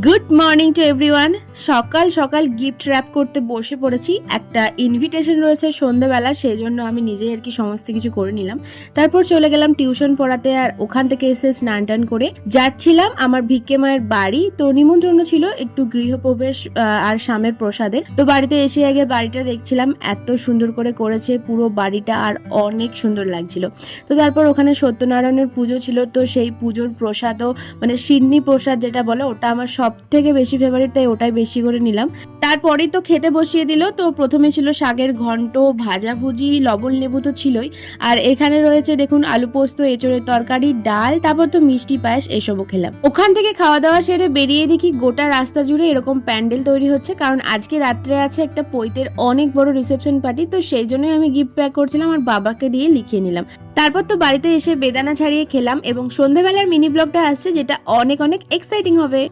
Good morning to everyone. সকাল সকাল gift rap করতে বসে পড়েছি। একটা ইনভিটেশন রয়েছে সন্ধ্যাবেলা, সেই জন্য আমি নিজেই আর কি সমস্ত কিছু করে নিলাম। তারপর চলে গেলাম টিউশন পড়াতে, আর ওখান থেকে এসে স্নান টান করে যাচ্ছিলাম আমার ভিক্ষে মায়ের বাড়ি। তো নিমন্ত্রণ ছিল একটু গৃহপ্রবেশ আর স্বামের প্রসাদের। তো বাড়িতে এসে আগে বাড়িটা দেখছিলাম, এত সুন্দর করে করেছে পুরো বাড়িটা, আর অনেক সুন্দর লাগছিল। তো তারপর ওখানে সত্যনারায়ণের পুজো ছিল, তো সেই পুজোর প্রসাদও মানে সিন্নি প্রসাদ যেটা বলে, ওটা আমার সব থেকে বেশি ফেভারিট, তাই ওটাই বেশি করে নিলাম। তারপরেই তো খেতে বসিয়ে দিল। তো প্রথমে ছিল শাকের ঘন্ট, ভাজাভুজি, লবণ লেবু তো ছিলই, আর এখানে রয়েছে দেখুন আলু পোস্ত, এঁচড়ের তরকারি, ডাল, তারপর তো মিষ্টি পায়েস, এসবও খেলাম। ওখান থেকে খাওয়া দাওয়া সেরে বেরিয়ে দেখি গোটা রাস্তা জুড়ে এরকম প্যান্ডেল তৈরি হচ্ছে, কারণ আজকে রাত্রে আছে একটা পৈতের অনেক বড় রিসেপশন পার্টি। তো সেই জন্যই আমি গিফট প্যাক করছিলাম আর বাবাকে দিয়ে লিখিয়ে নিলাম। তারপর তো বাড়িতে এসে বেদানা ছাড়িয়ে খেলাম, এবং সন্ধ্যাবেলার মিনি ব্লগটা আসছে যেটা অনেক অনেক এক্সাইটিং হবে।